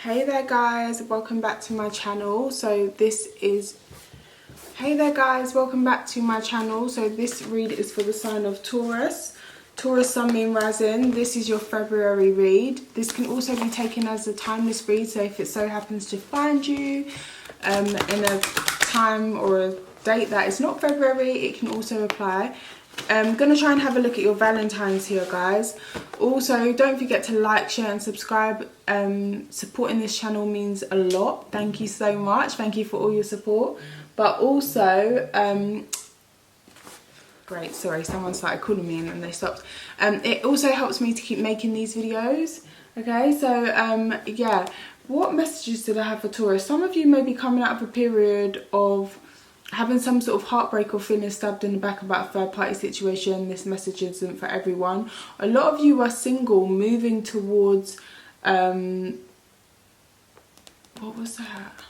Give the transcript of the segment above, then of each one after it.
Hey there guys, welcome back to my channel. Hey there guys, welcome back to my channel. So this read is for the sign of Taurus. Taurus, Sun, Moon, Rising. This is your February read. This can also be taken as a timeless read, so if it so happens to find you in a time or a date that is not February, it can also apply. I'm going to try and have a look at your Valentines here, guys. Also, don't forget to like, share and subscribe. Supporting this channel means a lot. Thank you so much. Thank you for all your support. But also, great, sorry, someone started calling me and then they stopped. It also helps me to keep making these videos. Okay, so yeah, what messages did I have for Taurus? Some of you may be coming out of a period of having some sort of heartbreak or feeling stabbed in the back about a third party situation. This message isn't for everyone. A lot of you are single, moving towards what was that?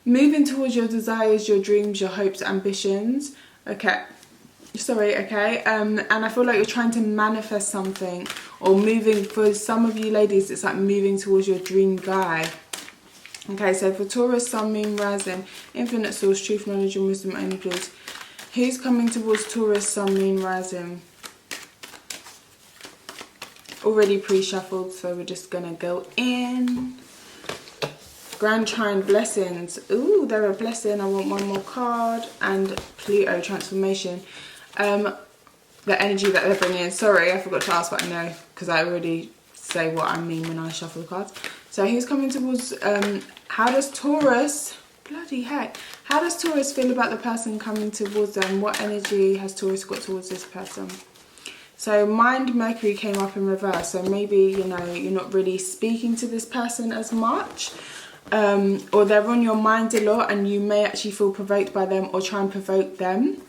Moving towards your desires, your dreams, your hopes, ambitions. Okay, sorry, okay. And I feel like you're trying to manifest something, or moving, for some of you ladies, it's like moving towards your dream guy. Okay, so for Taurus, Sun, Moon, Rising, Infinite Source, Truth, Knowledge and Wisdom only, please. Who's coming towards Taurus, Sun, Moon, Rising? Already pre-shuffled, so we're just going to go in. Grand Trine, Blessings. Ooh, they're a blessing. I want one more card. And Pluto, Transformation. The energy that they're bringing in. Sorry, I forgot to ask what I know, because I already say what I mean when I shuffle the cards. So who's coming towards, how does Taurus, bloody heck, how does Taurus feel about the person coming towards them? What energy has Taurus got towards this person? So Mind, Mercury came up in reverse. So maybe, you know, you're not really speaking to this person as much. Or they're on your mind a lot and you may actually feel provoked by them or try and provoke them.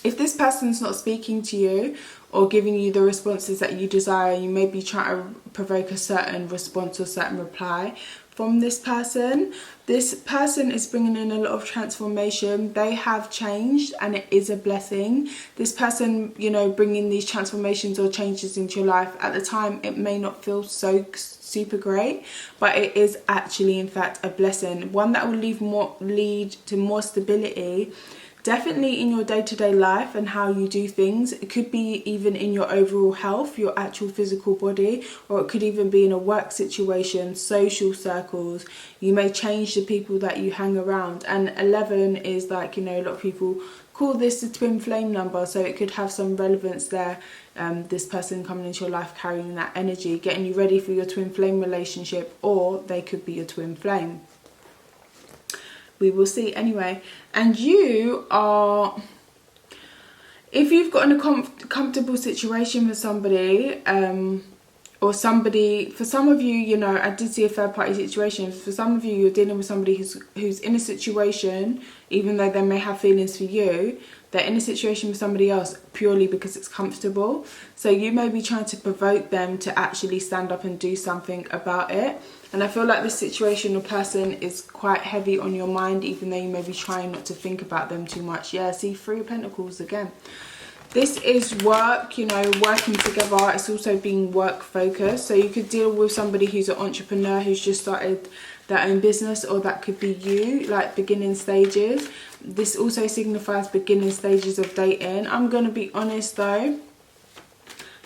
If this person's not speaking to you or giving you the responses that you desire, you may be trying to provoke a certain response or certain reply from this person. This person is bringing in a lot of transformation. They have changed and it is a blessing. This person, you know, bringing these transformations or changes into your life, at the time it may not feel so super great, but it is actually in fact a blessing, one that will lead to more stability. Definitely in your day-to-day life and how you do things. It could be even in your overall health, your actual physical body, or it could even be in a work situation, social circles. You may change the people that you hang around. And 11 is like, you know, a lot of people call this the twin flame number, so it could have some relevance there. This person coming into your life carrying that energy, getting you ready for your twin flame relationship, or they could be your twin flame. We will see anyway. And you are, if you've got in a comfortable situation with somebody, or somebody, for some of you, you know, I did see a third party situation. For some of you, you're dealing with somebody who's in a situation, even though they may have feelings for you, they're in a situation with somebody else purely because it's comfortable. So you may be trying to provoke them to actually stand up and do something about it. And I feel like this situation or person is quite heavy on your mind, even though you may be trying not to think about them too much. Yeah, see, Three of Pentacles again. This is work, you know, working together. It's also being work focused. So you could deal with somebody who's an entrepreneur who's just started their own business, or that could be you, like beginning stages. This also signifies beginning stages of dating. I'm going to be honest though.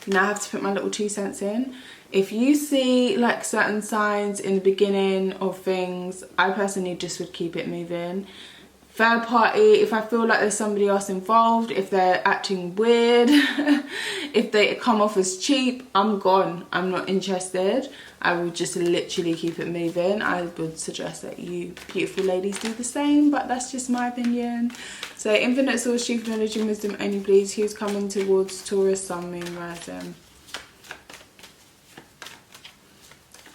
Now I have to put my little 2 cents in. If you see like certain signs in the beginning of things, I personally just would keep it moving. Third party, if I feel like there's somebody else involved, if they're acting weird, if they come off as cheap, I'm gone. I'm not interested. I will just literally keep it moving. I would suggest that you beautiful ladies do the same, but that's just my opinion. So Infinite Source, Truth, Knowledge and Wisdom only, please. Who's coming towards Taurus, Sun, Moon, Rising?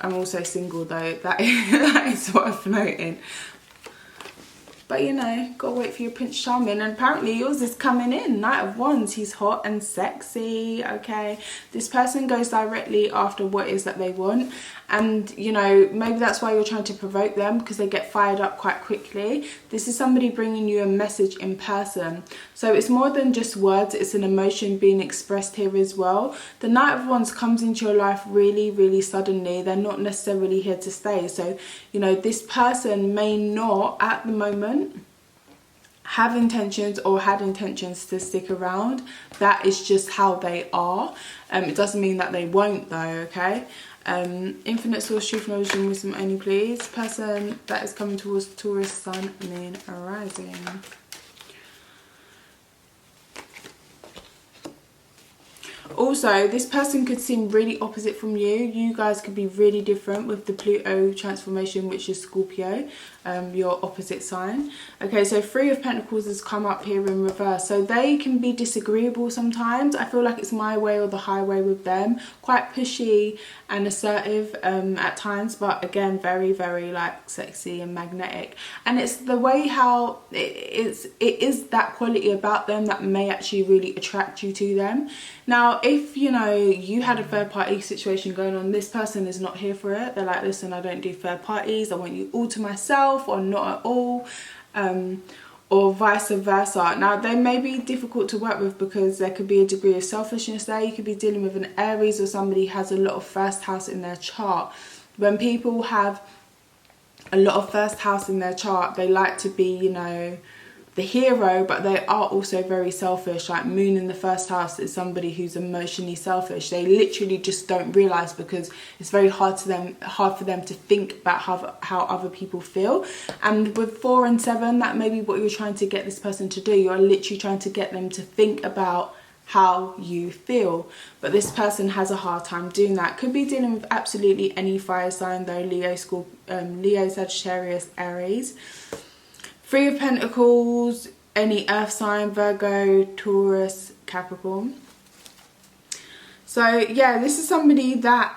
I'm also single though. That is worth noting. But you know, gotta wait for your Prince Charming. And apparently yours is coming in. Knight of Wands. He's hot and sexy. Okay, this person goes directly after what it is that they want. And you know, maybe that's why you're trying to provoke them, because they get fired up quite quickly. This is somebody bringing you a message in person. So it's more than just words, it's an emotion being expressed here as well. The Knight of Wands comes into your life really, really suddenly. They're not necessarily here to stay. So, you know, this person may not at the moment have intentions or had intentions to stick around. That is just how they are. It doesn't mean that they won't though, okay? Infinite source, truth, knowledge and wisdom only please. Person that is coming towards Taurus, sun, moon, arising. Also, this person could seem really opposite from you. You guys could be really different with the Pluto transformation, which is Scorpio, your opposite sign. Okay, so Three of Pentacles has come up here in reverse. So they can be disagreeable sometimes. I feel like it's my way or the highway with them. Quite pushy and assertive at times, but again, very, very like sexy and magnetic. And it's the way how it is that quality about them that may actually really attract you to them. Now, if you know you had a third party situation going on, this person is not here for it. They're like, listen, I don't do third parties. I want you all to myself, or not at all, or vice versa. Now, they may be difficult to work with because there could be a degree of selfishness there. You could be dealing with an Aries or somebody who has a lot of first house in their chart. When people have a lot of first house in their chart, they like to be, you know, the hero, but they are also very selfish. Like Moon in the first house is somebody who's emotionally selfish. They literally just don't realize, because it's very hard for them to think about how other people feel. And with 4 and 7, that may be what you're trying to get this person to do. You're literally trying to get them to think about how you feel, but this person has a hard time doing that. Could be dealing with absolutely any fire sign though. Leo, Sagittarius, Aries. Three of Pentacles, any earth sign, Virgo, Taurus, Capricorn. So yeah, this is somebody that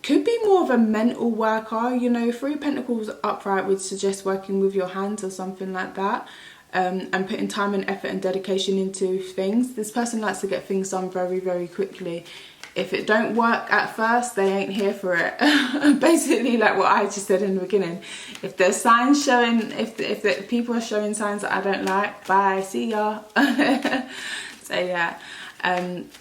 could be more of a mental worker. You know, Three of Pentacles upright would suggest working with your hands or something like that, and putting time and effort and dedication into things. This person likes to get things done very, very quickly. If it don't work at first, they ain't here for it. Basically, like what I just said in the beginning. If there's signs showing, if the people are showing signs that I don't like, bye, see ya. So yeah,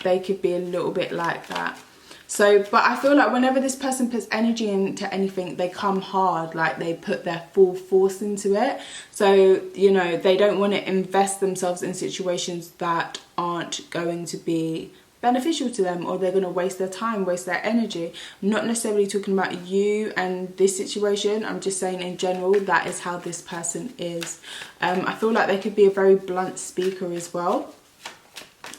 they could be a little bit like that. So, but I feel like whenever this person puts energy into anything, they come hard, like they put their full force into it. So, you know, they don't want to invest themselves in situations that aren't going to be beneficial to them, or they're going to waste their time, waste their energy. I'm not necessarily talking about you and this situation. I'm just saying in general, that is how this person is. I feel like they could be a very blunt speaker as well.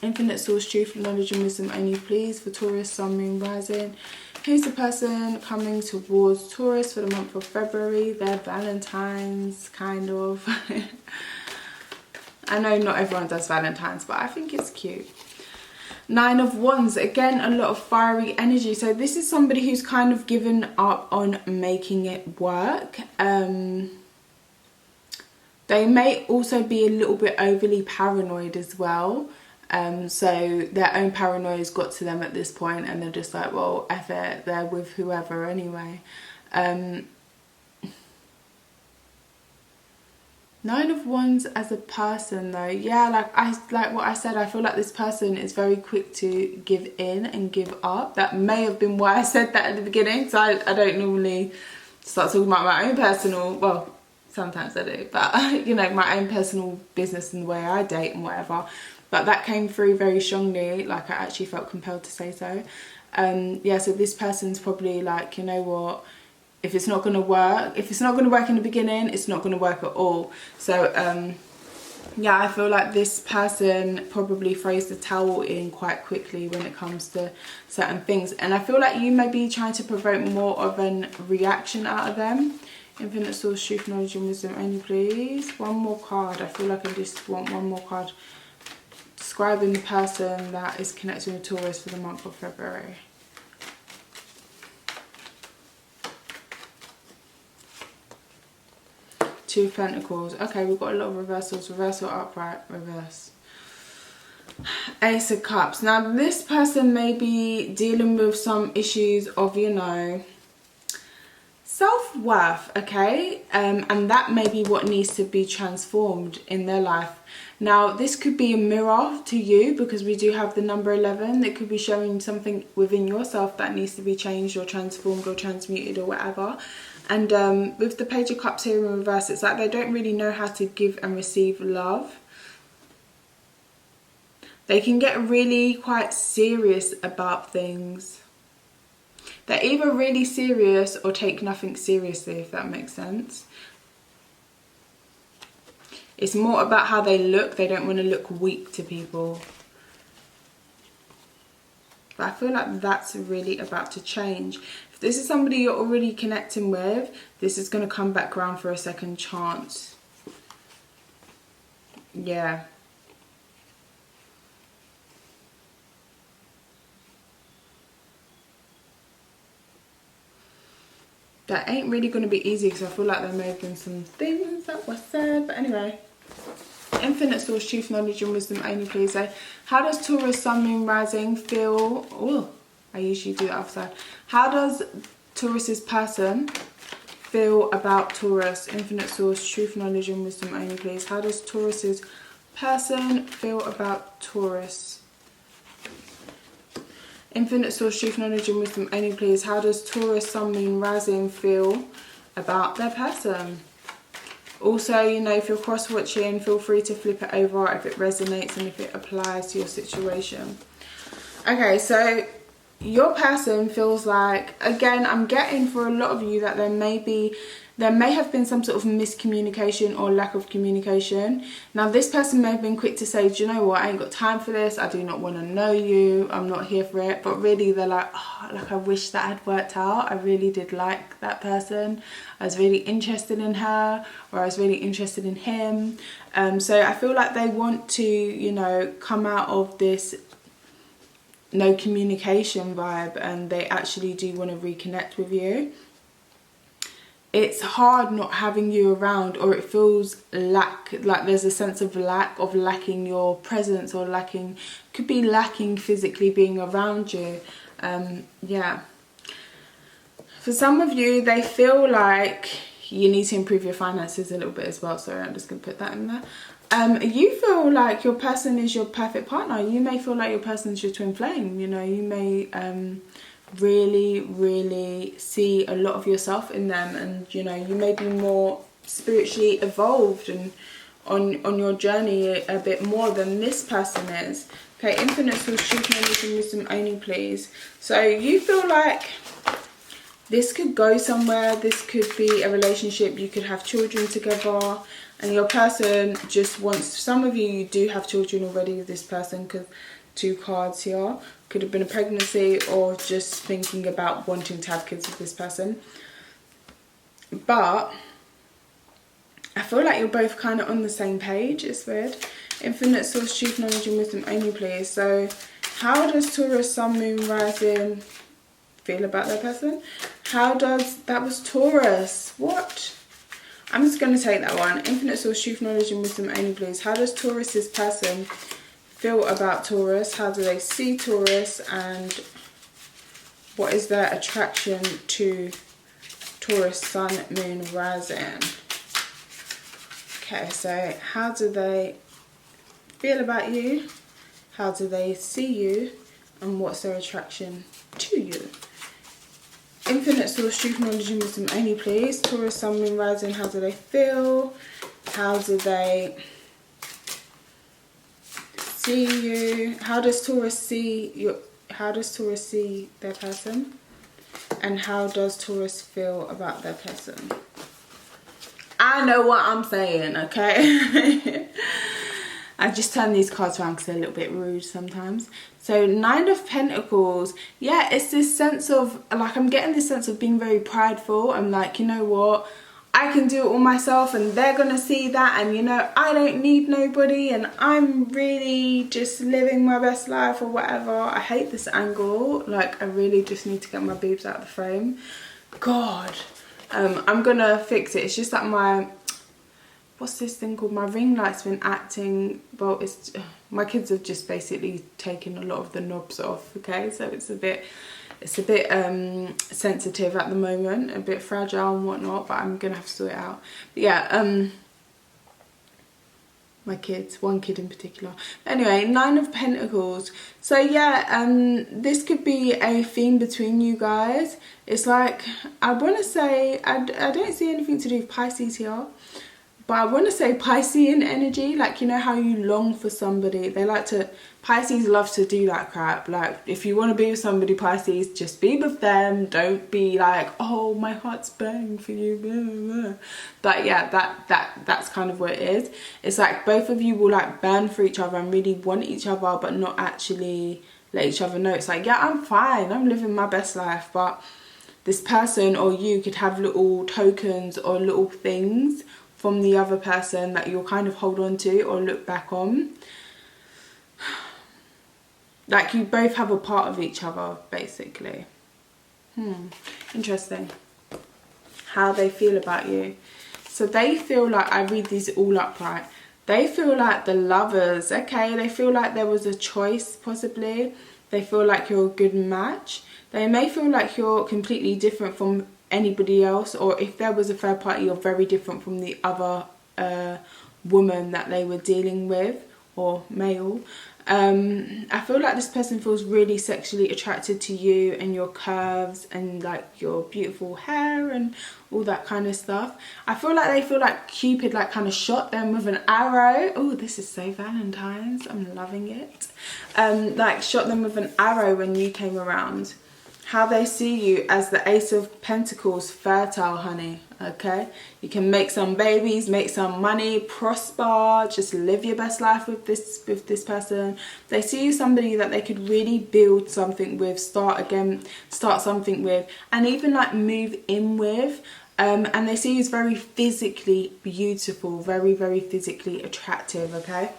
Infinite source, truth, knowledge and wisdom only please for Taurus, sun, moon, rising. Who's the person coming towards Taurus for the month of February? They're Valentines, kind of. I know not everyone does Valentines, but I think it's cute. Nine of Wands, again, a lot of fiery energy. So this is somebody who's kind of given up on making it work. They may also be a little bit overly paranoid as well. So their own paranoia has got to them at this point, and they're just like, well, F it, they're with whoever anyway. Nine of Wands as a person though, yeah, like what I said, I feel like this person is very quick to give in and give up. That may have been why I said that at the beginning. So I don't normally start talking about my own personal, well, sometimes I do, but you know, my own personal business and the way I date and whatever. But that came through very strongly, like I actually felt compelled to say so. Yeah, so this person's probably like, you know what, if it's not going to work, if it's not going to work in the beginning, it's not going to work at all. So yeah, I feel like this person probably throws the towel in quite quickly when it comes to certain things. And I feel like you may be trying to provoke more of a reaction out of them. Infinite source, truth, knowledge and wisdom only please. One more card. I feel like I just want one more card describing the person that is connected with Taurus for the month of February. Two of Pentacles. Okay, we've got a lot of reversals. Reversal, upright, reverse. Ace of Cups. Now this person may be dealing with some issues of, you know, self-worth, okay, and that may be what needs to be transformed in their life. Now this could be a mirror to you, because we do have the number 11. That could be showing something within yourself that needs to be changed or transformed or transmuted or whatever. And with the Page of Cups here in reverse, it's like they don't really know how to give and receive love. They can get really quite serious about things. They're either really serious or take nothing seriously, if that makes sense. It's more about how they look. They don't want to look weak to people. But I feel like that's really about to change. If this is somebody you're already connecting with, this is going to come back around for a second chance. Yeah. That ain't really going to be easy, because I feel like there may have been some things that were said. But anyway, Infinite Source, Truth, Knowledge and Wisdom only, please. So how does Taurus, Sun, Moon, Rising feel? Oh, I usually do the other side. How does Taurus's person feel about Taurus? Infinite Source, Truth, Knowledge and Wisdom only, please. How does Taurus's person feel about Taurus? Infinite Source, Truth, Knowledge and Wisdom only, please. How does Taurus, Sun, Moon, Rising feel about their person? Also, you know, if you're cross-watching, feel free to flip it over if it resonates and if it applies to your situation. Okay, so your person feels like, again, I'm getting for a lot of you that there may have been some sort of miscommunication or lack of communication. Now this person may have been quick to say, do you know what, I ain't got time for this, I do not want to know you, I'm not here for it. But really they're like, oh, like I wish that had worked out. I really did like that person, I was really interested in her, or I was really interested in him. So I feel like they want to, you know, come out of this no communication vibe, and they actually do want to reconnect with you. It's hard not having you around, or it feels like there's a sense of lacking your presence, or could be lacking physically being around you. Yeah, for some of you they feel like you need to improve your finances a little bit as well. Sorry, I'm just gonna put that in there. You feel like your person is your perfect partner. You may feel like your person is your twin flame. You know, you may really see a lot of yourself in them, and you know, you may be more spiritually evolved and on your journey a bit more than this person is. Okay, Infinite Source, Truth, Knowledge and Wisdom only, please. So you feel like this could go somewhere. This could be a relationship. You could have children together, and your person just wants, some of you do have children already with this person, because 2 cards here. Could have been a pregnancy, or just thinking about wanting to have kids with this person. But I feel like you're both kind of on the same page. It's weird. Infinite Source, Truth, Knowledge and Wisdom only, please. So how does Taurus, Sun, Moon, Rising feel about their person? How does, that was Taurus, what? I'm just going to take that one. Infinite Source, Truth, Knowledge and Wisdom only, please. How does Taurus's person feel about Taurus? How do they see Taurus, and what is their attraction to Taurus, Sun, Moon, Rising? Okay, so how do they feel about you? How do they see you? And what's their attraction to you? Infinite Source, Truth, Knowledge and Wisdom only, please. Taurus, Sun, Moon, Rising, how do they feel? How do they see you? How does Taurus see you? How does Taurus see their person? And how does Taurus feel about their person? I know what I'm saying, okay? I just turn these cards around because they're a little bit rude sometimes. So 9 of Pentacles, yeah, it's this sense of, like, I'm getting this sense of being very prideful. I'm like, you know what, I can do it all myself, and they're gonna see that, and you know, I don't need nobody, and I'm really just living my best life or whatever. I hate this angle. Like, I really just need to get my boobs out of the frame. God, I'm gonna fix it. It's just that my what's this thing called? My ring light's been acting, well, it's, my kids have just basically taken a lot of the knobs off, okay? So it's a bit sensitive at the moment, a bit fragile and whatnot, but I'm gonna have to sort it out. But yeah, my kids, one kid in particular. Anyway, 9 of Pentacles. So yeah, this could be a theme between you guys. It's like, I want to say, I don't see anything to do with Pisces here, but I want to say Piscean energy. Like, you know how you long for somebody, they like to, Pisces love to do that crap. Like, if you want to be with somebody, Pisces, just be with them. Don't be like, oh, my heart's burning for you, blah, blah, blah. But yeah, that's kind of what it is. It's like both of you will like burn for each other and really want each other, but not actually let each other know. It's like, yeah, I'm fine, I'm living my best life, but this person or you could have little tokens or little things from the other person that you'll kind of hold on to or look back on. Like, you both have a part of each other, basically. Interesting. How they feel about you. So they feel like, I read these all upright. They feel like the lovers, okay? They feel like there was a choice, possibly. They feel like you're a good match. They may feel like you're completely different from anybody else, or if there was a third party, you're very different from the other woman that they were dealing with, or male. I feel like this person feels really sexually attracted to you and your curves and like your beautiful hair and all that kind of stuff. I feel like they feel like Cupid like kind of shot them with an arrow. Oh, this is so Valentine's, I'm loving it. Like shot them with an arrow when you came around. How they see you as the Ace of Pentacles, fertile, honey, okay? You can make some babies, make some money, prosper, just live your best life with this person. They see you somebody that they could really build something with, start something with, and even like move in with. And they see you as very physically beautiful, very, very physically attractive, okay?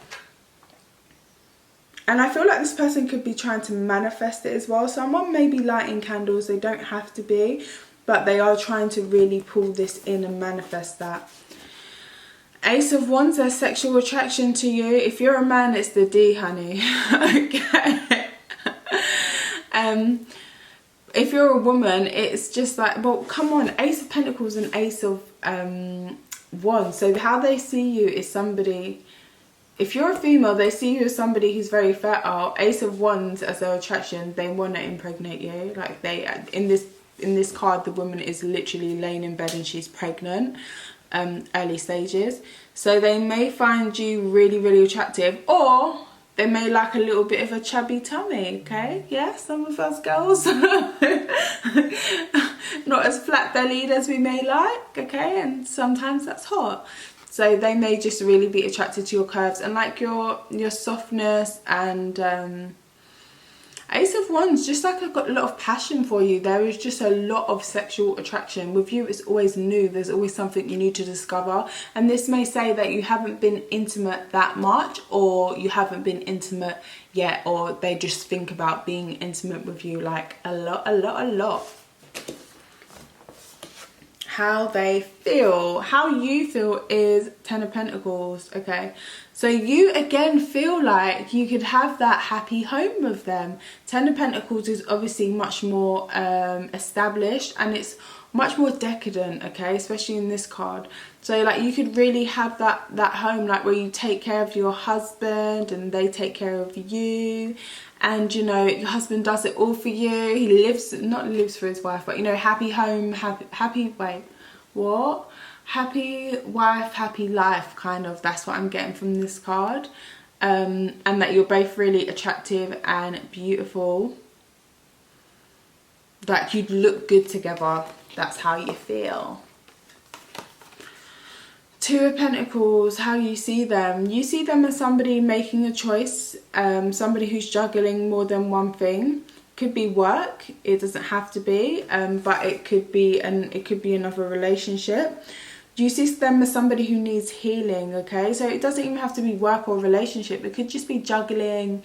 And I feel like this person could be trying to manifest it as well. Someone may be lighting candles, they don't have to be, but they are trying to really pull this in and manifest that. Ace of Wands, their sexual attraction to you. If you're a man, it's the D, honey. Okay. If you're a woman, it's just like, well, come on, Ace of Pentacles and Ace of Wands. So how they see you is somebody... If you're a female, they see you as somebody who's very fertile. Ace of Wands as their attraction, they want to impregnate you. Like they, in this card, the woman is literally laying in bed and she's pregnant, early stages. So they may find you really, really attractive, or they may like a little bit of a chubby tummy, okay? Yeah, some of us girls, not as flat-bellied as we may like, okay? And sometimes that's hot. So they may just really be attracted to your curves and like your softness. And Ace of Wands, just like I've got a lot of passion for you. There is just a lot of sexual attraction. With you, it's always new. There's always something you need to discover. And this may say that you haven't been intimate that much, or you haven't been intimate yet, or they just think about being intimate with you like a lot. How they feel, how you feel is 10 of Pentacles, okay? So you again feel like you could have that happy home with them. 10 of Pentacles is obviously much more established, and it's much more decadent, okay, especially in this card. So like you could really have that home, like where you take care of your husband and they take care of you. And you know, your husband does it all for you. He not lives for his wife, but you know, happy home, happy wife, happy life, kind of. That's what I'm getting from this card. And that you're both really attractive and beautiful. Like you'd look good together. That's how you feel. 2 of Pentacles, how you see them. You see them as somebody making a choice, somebody who's juggling more than one thing. Could be work, it doesn't have to be, but it could be another relationship. You see them as somebody who needs healing, okay? So it doesn't even have to be work or relationship. It could just be juggling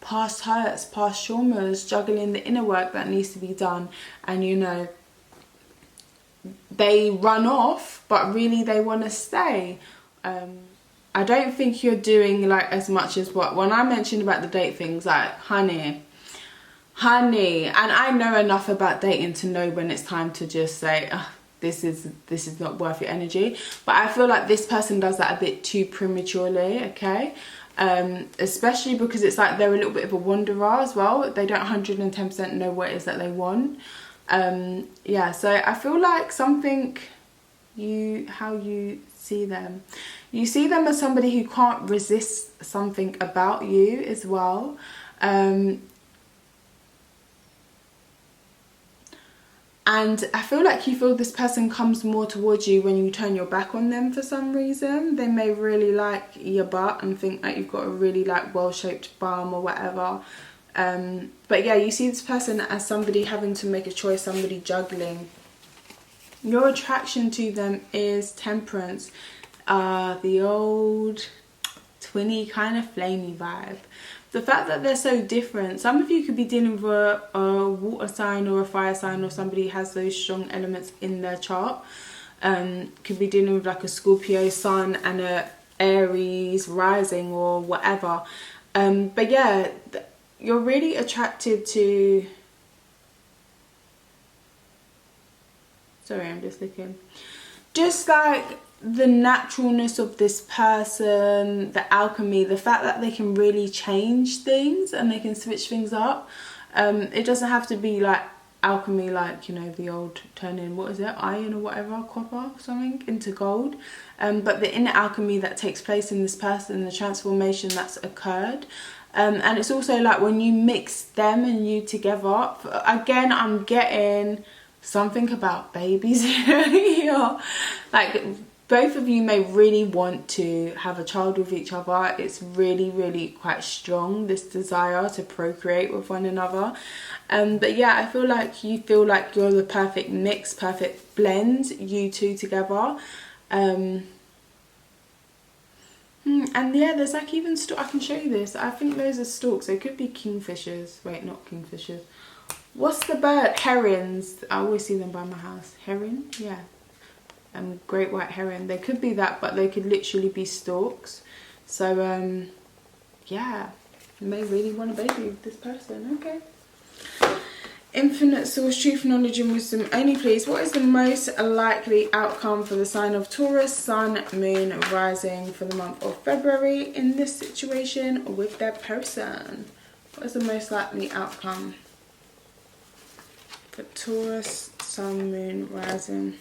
past hurts, past traumas, juggling the inner work that needs to be done. And you know, they run off, but really they want to stay. I don't think you're doing like as much as what, when I mentioned about the date things, like honey, and I know enough about dating to know when it's time to just say, oh, this is not worth your energy. But I feel like this person does that a bit too prematurely, okay? Especially because it's like they're a little bit of a wanderer as well. They don't 110% know what it is that they want. Yeah, so I feel like something, how you see them, you see them as somebody who can't resist something about you as well. And I feel like you feel this person comes more towards you when you turn your back on them for some reason. They may really like your butt and think that you've got a really like well-shaped bum or whatever. But yeah, you see this person as somebody having to make a choice, somebody juggling. Your attraction to them is Temperance. The old twinny kind of flamey vibe. The fact that they're so different, some of you could be dealing with a water sign or a fire sign, or somebody who has those strong elements in their chart. Could be dealing with like a Scorpio sun and a Aries rising or whatever. But yeah, you're really attracted to... Sorry, I'm just looking. Just like the naturalness of this person, the alchemy, the fact that they can really change things and they can switch things up. It doesn't have to be like alchemy, like, you know, the old turning, what is it, iron or whatever, copper or something, into gold. But the inner alchemy that takes place in this person, the transformation that's occurred. And it's also like when you mix them and you together, again, I'm getting something about babies here. Like, both of you may really want to have a child with each other. It's really, really quite strong, this desire to procreate with one another. But yeah, I feel like you feel like you're the perfect mix, perfect blend, you two together. And yeah, there's like even I can show you this. I think those are storks. They could be kingfishers. Wait, not kingfishers. What's the bird? Herons. I always see them by my house. Heron? Yeah. Great white heron. They could be that, but they could literally be storks. So yeah, you may really want a baby with this person. Okay. Infinite source, truth, knowledge and wisdom only, please. What is the most likely outcome for the sign of Taurus, sun, moon, rising for the month of February in this situation with their person? What is the most likely outcome for Taurus, sun, moon, rising?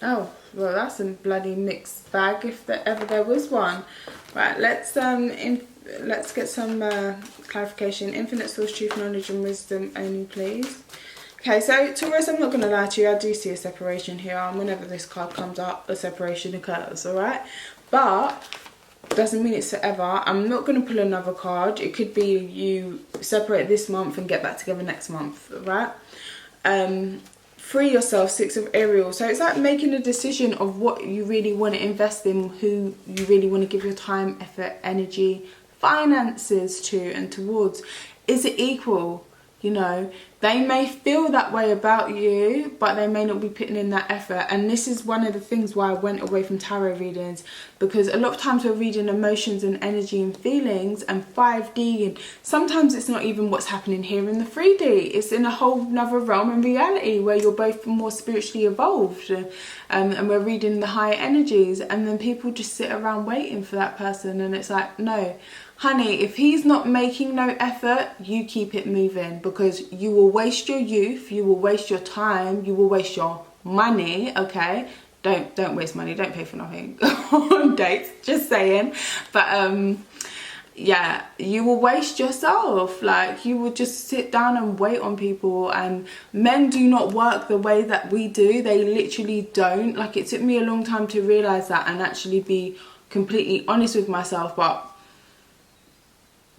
Oh, well, that's a bloody mixed bag if ever there was one. Right, let's get some clarification. Infinite source, truth, knowledge and wisdom only, please. Okay, so Taurus, I'm not going to lie to you, I do see a separation here. And whenever this card comes up, a separation occurs, alright? But doesn't mean it's forever. I'm not going to pull another card. It could be you separate this month and get back together next month, right? Free yourself, Six of Ariel. So it's like making a decision of what you really want to invest in, who you really want to give your time, effort, energy, finances to and towards. Is it equal? You know, they may feel that way about you, but they may not be putting in that effort. And this is one of the things why I went away from tarot readings, because a lot of times we're reading emotions and energy and feelings and 5D, and sometimes it's not even what's happening here in the 3D. It's in a whole nother realm and reality where you're both more spiritually evolved, and we're reading the higher energies, and then people just sit around waiting for that person. And it's like, no, honey, if he's not making no effort, you keep it moving, because you will waste your youth, you will waste your time, you will waste your money, okay? Don't waste money, don't pay for nothing on dates, just saying. But yeah, you will waste yourself. Like, you will just sit down and wait on people, and men do not work the way that we do. They literally don't. Like, it took me a long time to realise that and actually be completely honest with myself, but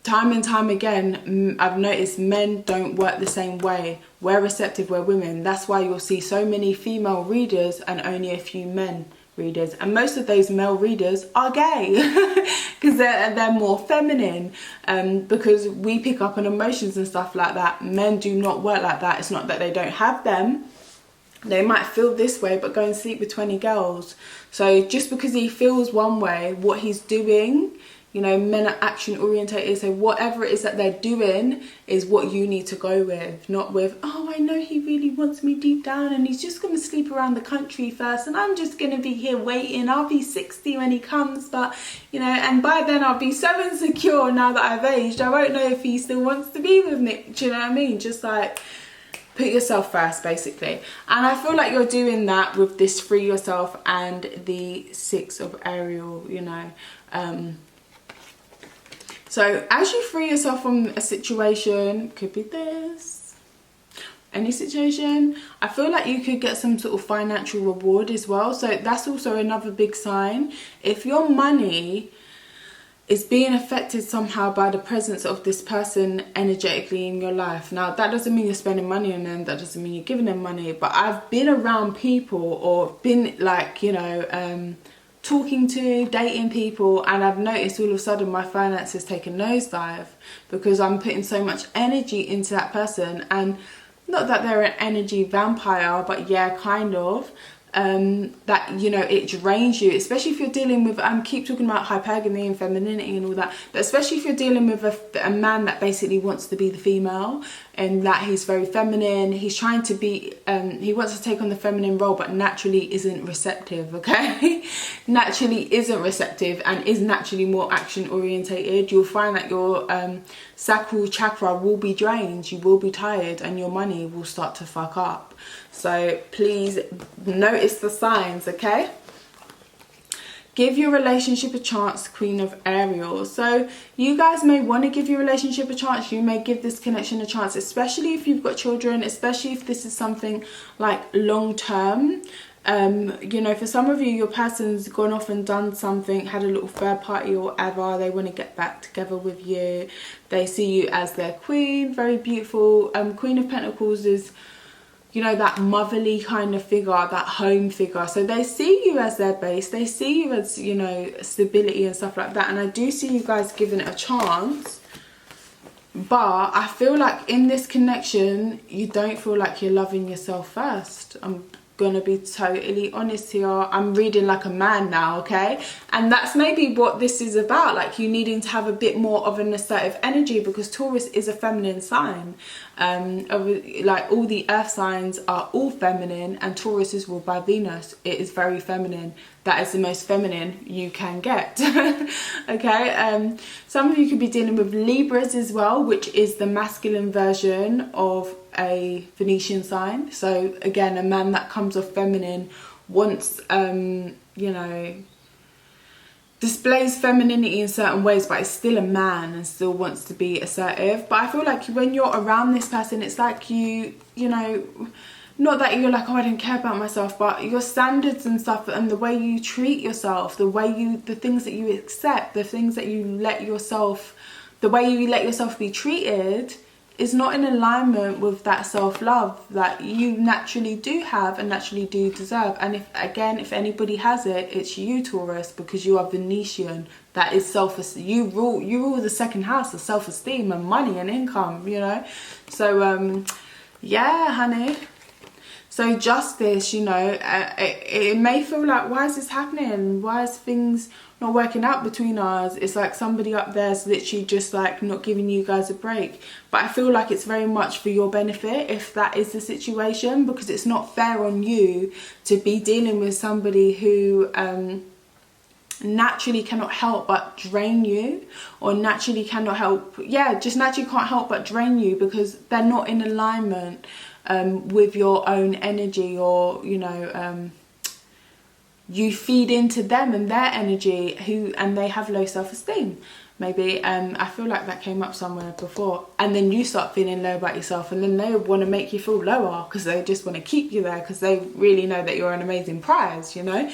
time and time again, I've noticed men don't work the same way. We're receptive, we're women. That's why you'll see so many female readers and only a few men readers. And most of those male readers are gay because they're more feminine, because we pick up on emotions and stuff like that. Men do not work like that. It's not that they don't have them. they might feel this way but go and sleep with 20 girls. So just because he feels one way, what he's doing, you know, men are action orientated, so whatever it is that they're doing is what you need to go with, not with, oh, I know he really wants me deep down and he's just going to sleep around the country first and I'm just going to be here waiting, I'll be 60 when he comes, but, you know, and by then I'll be so insecure now that I've aged, I won't know if he still wants to be with me. Do you know what I mean? Just like, put yourself first, basically. And I feel like you're doing that with this free yourself and the 6 of Ariel, you know. So as you free yourself from a situation, could be this, any situation, I feel like you could get some sort of financial reward as well. So that's also another big sign. If your money is being affected somehow by the presence of this person energetically in your life. Now, that doesn't mean you're spending money on them. That doesn't mean you're giving them money. But I've been around people or been like, you know, talking to, dating people, and I've noticed all of a sudden my finances take a nosedive because I'm putting so much energy into that person. And not that they're an energy vampire, but yeah, kind of. That, you know, it drains you, especially if you're dealing with, keep talking about hypergamy and femininity and all that, but especially if you're dealing with a man that basically wants to be the female and that he's very feminine, he's trying to be, he wants to take on the feminine role but naturally isn't receptive, okay? Naturally isn't receptive and is naturally more action orientated. You'll find that your sacral chakra will be drained, you will be tired, and your money will start to fuck up. So please notice the signs, okay? Give your relationship a chance, Queen of Ariel. So you guys may want to give your relationship a chance. You may give this connection a chance, especially if you've got children, especially if this is something like long term. You know, for some of you, your person's gone off and done something, had a little third party or whatever. They want to get back together with you. They see you as their queen, very beautiful. Queen of Pentacles is, you know, that motherly kind of figure, that home figure. So they see you as their base. They see you as, you know, stability and stuff like that. And I do see you guys giving it a chance. But I feel like in this connection, you don't feel like you're loving yourself first. I'm gonna be totally honest here. I'm reading like a man now, okay? And that's maybe what this is about, like you needing to have a bit more of an assertive energy, because Taurus is a feminine sign. Like all the earth signs are all feminine, and Taurus is ruled by Venus. It is very feminine. That is the most feminine you can get. Okay, some of you could be dealing with Libras as well, which is the masculine version of a Venetian sign. So again, a man that comes off feminine wants, you know, displays femininity in certain ways, but is still a man and still wants to be assertive. But I feel like when you're around this person, it's like you know, not that you're like, oh, I don't care about myself, but your standards and stuff and the way you treat yourself, the things that you accept, the things that you let yourself, the way you let yourself be treated is not in alignment with that self-love that you naturally do have and naturally do deserve. And if anybody has it, it's you, Taurus, because you are Venetian. That is you rule the second house of self-esteem and money and income, you know. So yeah, honey. So justice, you know, it may feel like, why is this happening? Why is things not working out between us? It's like somebody up there's literally just like not giving you guys a break. But I feel like it's very much for your benefit if that is the situation, because it's not fair on you to be dealing with somebody who naturally cannot help but drain you, or naturally cannot help, just naturally can't help but drain you because they're not in alignment with your own energy, or you know, you feed into them and their energy, and they have low self-esteem. Maybe I feel like that came up somewhere before, and then you start feeling low about yourself, and then they want to make you feel lower because they just want to keep you there because they really know that you're an amazing prize, you know.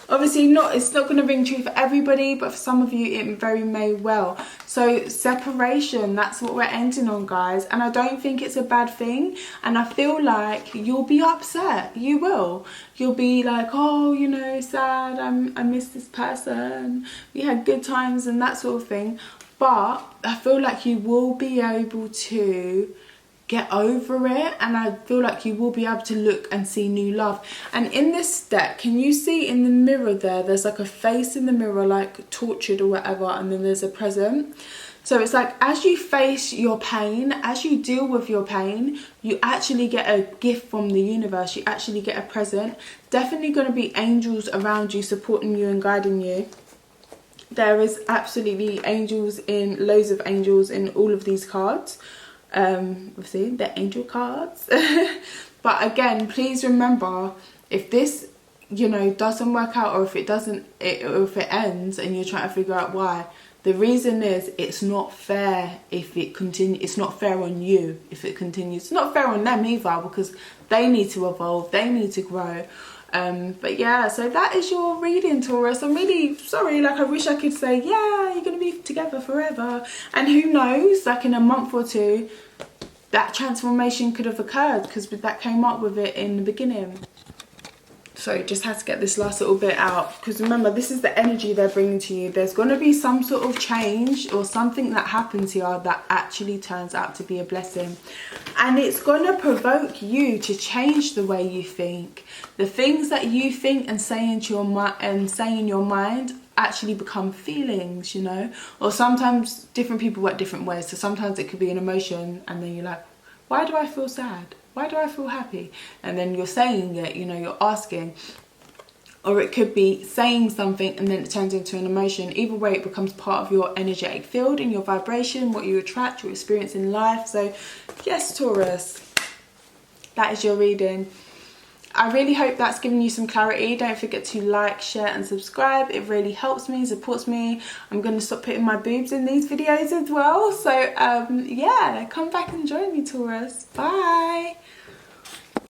Obviously it's not going to ring true for everybody, but for some of you it very may well. So separation, that's what we're ending on, guys, and I don't think it's a bad thing. And I feel like you'll be upset, you'll be like, oh, you know, sad, I miss this person, we had good times and that sort of thing. But I feel like you will be able to get over it, and I feel like you will be able to look and see new love. And in this deck, can you see in the mirror there's like a face in the mirror, like tortured or whatever, and then there's a present. So it's like, as you face your pain, as you deal with your pain, you actually get a gift from the universe. You actually get a present. Definitely going to be angels around you, supporting you and guiding you. There is absolutely angels, in loads of angels in all of these cards. Obviously they're angel cards. But again, please remember, if this, you know, doesn't work out, or if it doesn't, or if it ends and you're trying to figure out why, the reason is it's not fair if it continues. It's not fair on you if it continues. It's not fair on them either, because they need to evolve, they need to grow. But yeah, so that is your reading, Taurus. I'm really sorry, like, I wish I could say, yeah, you're gonna be together forever, and who knows, like in a month or two that transformation could have occurred, because that came up with it in the beginning. So just had to get this last little bit out, because remember, this is the energy they're bringing to you. There's going to be some sort of change or something that happens here that actually turns out to be a blessing, and it's going to provoke you to change the way you think. The things that you think and say into your mind actually become feelings, you know. Or sometimes different people work different ways. So sometimes it could be an emotion, and then you're like, why do I feel sad? Why do I feel happy? And then you're saying it, you know, you're asking. Or it could be saying something and then it turns into an emotion. Either way, it becomes part of your energetic field and your vibration, what you attract, your experience in life. So yes, Taurus, that is your reading. I really hope that's given you some clarity. Don't forget to like, share and subscribe. It really helps me, supports me. I'm going to stop putting my boobs in these videos as well. So yeah, come back and join me, Taurus. Bye.